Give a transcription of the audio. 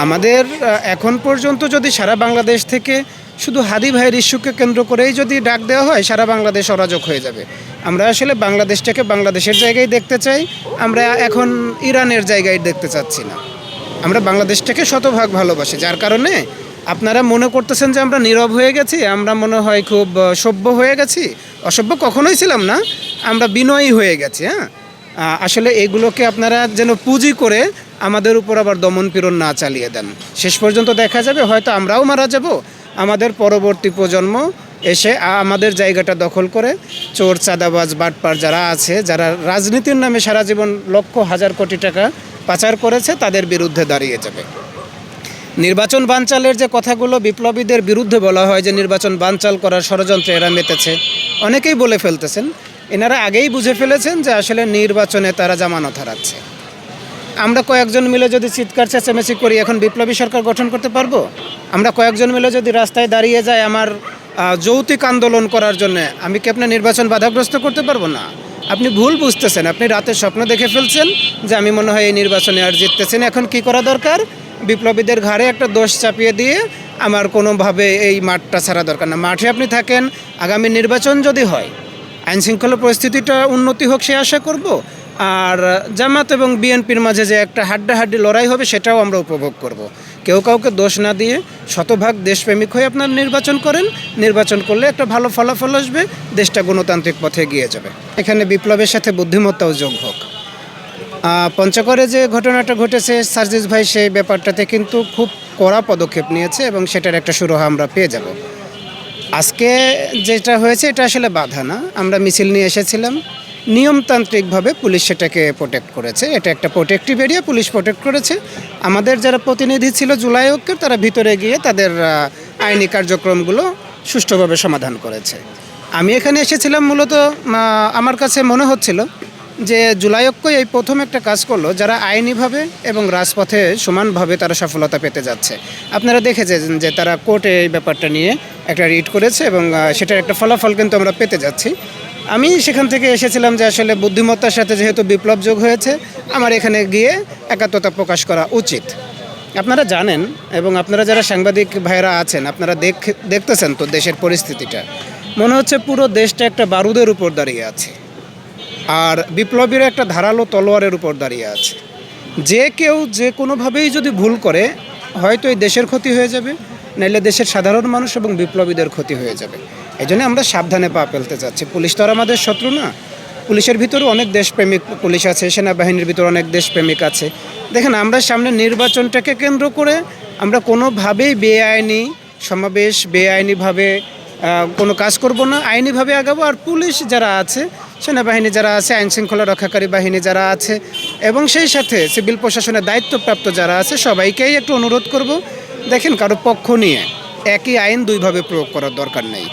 আমাদের এখন পর্যন্ত যদি সারা বাংলাদেশ থেকে শুধু হাদি ভাইয়ের ইস্যুকে কেন্দ্র করেই যদি ডাক দেওয়া হয়, সারা বাংলাদেশ অরাজক হয়ে যাবে। আমরা আসলে বাংলাদেশটাকে বাংলাদেশের জায়গায় দেখতে চাই, আমরা এখন ইরানের জায়গায় দেখতে চাচ্ছি না। আমরা বাংলাদেশটাকে শতভাগ ভালোবাসি, যার কারণে আপনারা মনে করতেছেন যে আমরা নীরব হয়ে গেছি, আমরা মনে হয় খুব সভ্য হয়ে গেছি। অসভ্য কখনোই ছিলাম না, আমরা বিনয়ী হয়ে গেছি। আসলে এগুলোকে আপনারা যেন পুঁজি করে আমাদের উপর আবার দমন পীড়ন না চালিয়ে দেন। শেষ পর্যন্ত দেখা যাবে হয়তো আমরাও মারা যাব, আমাদের পরবর্তী প্রজন্ম এসে আমাদের জায়গাটা দখল করে চোর, চাঁদাবাজ, বাটপার যারা আছে, যারা রাজনীতির নামে সারা জীবন লক্ষ হাজার কোটি টাকা পাচার করেছে, তাদের বিরুদ্ধে দাঁড়িয়ে যাবে। নির্বাচন বানচালের যে কথাগুলো বিপ্লবীদের বিরুদ্ধে বলা হয়, যে নির্বাচন বানচাল করার ষড়যন্ত্রে এরা মেতেছে, অনেকেই বলে ফেলতেছেন। এনারা আগেই বুঝে ফেলেছেন যে আসলে নির্বাচনে তারা জামানত হারাচ্ছে। আমরা কয়েকজন মিলে যদি চিৎকার চেঁচামেচি করি, এখন বিপ্লবী সরকার গঠন করতে পারবো? আমরা কয়েকজন মিলে যদি রাস্তায় দাঁড়িয়ে যাই আমার যৌক্তিক আন্দোলন করার জন্য, আমি কি আপনার নির্বাচন বাধাগ্রস্ত করতে পারবো না? আপনি ভুল বুঝতেছেন, আপনি রাতে স্বপ্ন দেখে ফেলছেন যে আমি মনে হয় এই নির্বাচনে আর জিততেছি না। এখন কি করা দরকার? বিপ্লবীদের ঘাড়ে একটা দোষ চাপিয়ে দিয়ে আমার কোনোভাবে এই মাঠটা ছাড়া দরকার না। মাঠে আপনি থাকেন, আগামী নির্বাচন যদি হয়, আইনশৃঙ্খলা পরিস্থিতিটা উন্নতি হোক সে আশা করব। আর জামাত এবং বিএনপির মাঝে যে একটা হাড্ডাহাড্ডি লড়াই হবে, সেটাও আমরা উপভোগ করব। কেউ কাউকে দোষ না দিয়ে শতভাগ দেশপ্রেমিক হয়ে আপনার নির্বাচন করেন। নির্বাচন করলে একটা ভালো ফলাফল আসবে, দেশটা গণতান্ত্রিক পথে এগিয়ে যাবে। এখানে বিপ্লবের সাথে বুদ্ধিমত্তাও যোগ হোক। পঞ্চগড়ে যে ঘটনাটা ঘটেছে, সার্জিস ভাই সেই ব্যাপারটাতে কিন্তু খুব কড়া পদক্ষেপ নিয়েছে এবং সেটার একটা সুরাহা আমরা পেয়ে যাব। আজকে যেটা হয়েছে এটা আসলে বাধা না, আমরা মিছিল নিয়ে এসেছিলাম, নিয়মতান্ত্রিকভাবে পুলিশ সেটাকে প্রোটেক্ট করেছে। এটা একটা প্রোটেক্টিভ এরিয়া, পুলিশ প্রোটেক্ট করেছে। আমাদের যারা প্রতিনিধি ছিল জুলাই ঐক্যের, তারা ভিতরে গিয়ে তাদের আইনি কার্যক্রমগুলো সুষ্ঠুভাবে সমাধান করেছে। আমি এখানে এসেছিলাম মূলত আমার কাছে মনে হচ্ছিল যে জুলাই ঐক্য এই প্রথম একটা কাজ করলো যারা আইনিভাবে এবং রাজপথে সমানভাবে তারা সফলতা পেতে যাচ্ছে। আপনারা দেখেছেন যে তারা কোর্টে এই ব্যাপারটা নিয়ে একটা রিট করেছে এবং সেটার একটা ফলাফল কিন্তু আমরা পেতে যাচ্ছি। আমি সেখান থেকে এসেছিলাম যে আসলে বুদ্ধিমত্তার সাথে যেহেতু বিপ্লব যোগ হয়েছে, আমার এখানে গিয়ে একাত্মতা প্রকাশ করা উচিত। আপনারা জানেন এবং আপনারা যারা সাংবাদিক ভাইয়েরা আছেন, আপনারা দেখতেছেন তো দেশের পরিস্থিতিটা, মনে হচ্ছে পুরো দেশটা একটা বারুদের উপর দাঁড়িয়ে আছে আর বিপ্লবীরা একটা ধারালো তলোয়ারের উপর দাঁড়িয়ে আছে। যে কেউ যে কোনোভাবেই যদি ভুল করে, হয়তো এই দেশের ক্ষতি হয়ে যাবে, নাইলে দেশের সাধারণ মানুষ এবং বিপ্লবীদের ক্ষতি হয়ে যাবে। এই জন্য আমরা সাবধানে পা ফেলতে চাচ্ছি। পুলিশ তো আর আমাদের শত্রু না। পুলিশের ভিতরেও অনেক দেশপ্রেমিক পুলিশ আছে, সেনাবাহিনীর ভিতরে অনেক দেশপ্রেমিক আছে। দেখেন, আমরা সামনে নির্বাচনটাকে কেন্দ্র করে আমরা কোনোভাবেই বেআইনি সমাবেশ, বেআইনিভাবে কোনো কাজ করব না, আইনিভাবে আগাবো। আর পুলিশ যারা আছে, সেনাবাহিনী যারা আছে, আইনশৃঙ্খলা রক্ষাকারী বাহিনী যারা আছে এবং সেই সাথে সিভিল প্রশাসনের দায়িত্বপ্রাপ্ত যারা আছে, সবাইকেই একটু অনুরোধ করব, দেখেন কারো পক্ষ নিয়ে একই আইন দুইভাবে প্রয়োগ করার দরকার নেই।